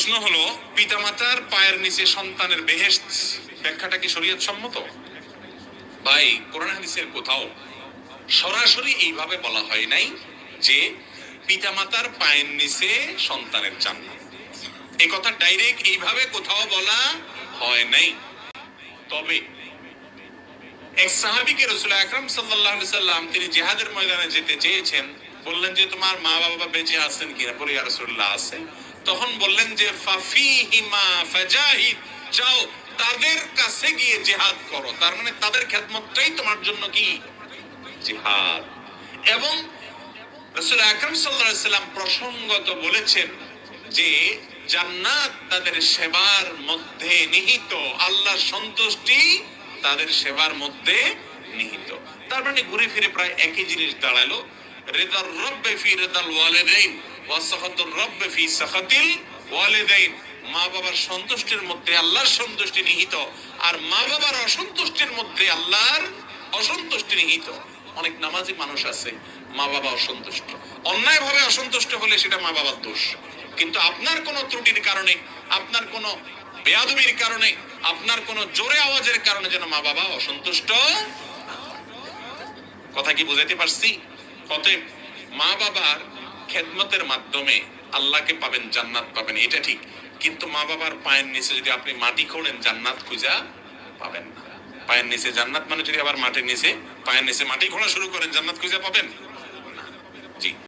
প্রশ্ন হলো, পিতামাতার পায়ের নিচে সন্তানের বেহেশত ব্যাখ্যাটা কি শরীয়ত সম্মত? ভাই, কোরআন হাদিসের কোথাও সরাসরি এইভাবে বলা হয় নাই যে পিতামাতার পায়ের নিচে সন্তানের জান্নাত। এই কথা ডাইরেক্ট এইভাবে কোথাও বলা হয় নাই। তবে এক সাহাবীকে রাসূল আকরাম সাল্লাল্লাহু আলাইহি সাল্লাম তিনি জিহাদের ময়দানে যেতে চেয়েছেন, বললেন যে তোমার মা বাবা বেঁচে আছেন কিনা? বলে ইয়া রাসূলুল্লাহ আছেন। তখন বললেন যে ফাফিহিমা ফাজাহিদ, যাও তাদের কাছে গিয়ে জিহাদ করো। তার মানে তাদের খেদমতটাই তোমার জন্য কি জিহাদ। এবং রাসূল আকরাম সাল্লাল্লাহু আলাইহি সাল্লাম প্রসঙ্গত বলেছেন যে জান্নাত তাদের সেবার মধ্যে নিহিত, আল্লাহর সন্তুষ্টি তাদের সেবার মধ্যে নিহিত। তার মানে ঘুরে ফিরে প্রায় একই জিনিস দাঁড়ালো, রিদার রব্বে ফি রিদাল ওয়ালিদাইন ওয়া সাখাতুর রব্বে ফি সাখাতিল ওয়ালিদাইন। মা বাবার সন্তুষ্টির মধ্যে আল্লাহর সন্তুষ্টি নিহিত, আর মা বাবার অসন্তুষ্টির মধ্যে আল্লাহর অসন্তুষ্টি নিহিত। অনেক নামাজি মানুষ আছে, মা বাবা অসন্তুষ্ট, অন্যায় ভাবে অসন্তুষ্ট হলে সেটা মা বাবার দোষ। কিন্তু আপনার কোনো ত্রুটির কারণে, আপনার কোনো বেয়াদবির কারণে, আপনার কোনো জোরে আওয়াজের কারণে যেন মা বাবা অসন্তুষ্ট। কথা কি বুঝাইতে পারছি? অতএব মা বাবার খেদমতের মাধ্যমে আল্লাহকে পাবেন, জান্নাত পাবেন, এটা ঠিক। কিন্তু মা বাবার পায়ের নিচে যদি আপনি মাটি খোঁড়েন, জান্নাত খুঁজা পাবেন না। পায়ের নিচে জান্নাত মানে যদি আবার মাটির নিচে পায়ের নিচে মাটি খোঁড়া শুরু করেন, জান্নাত খুঁজে পাবেন না। জি।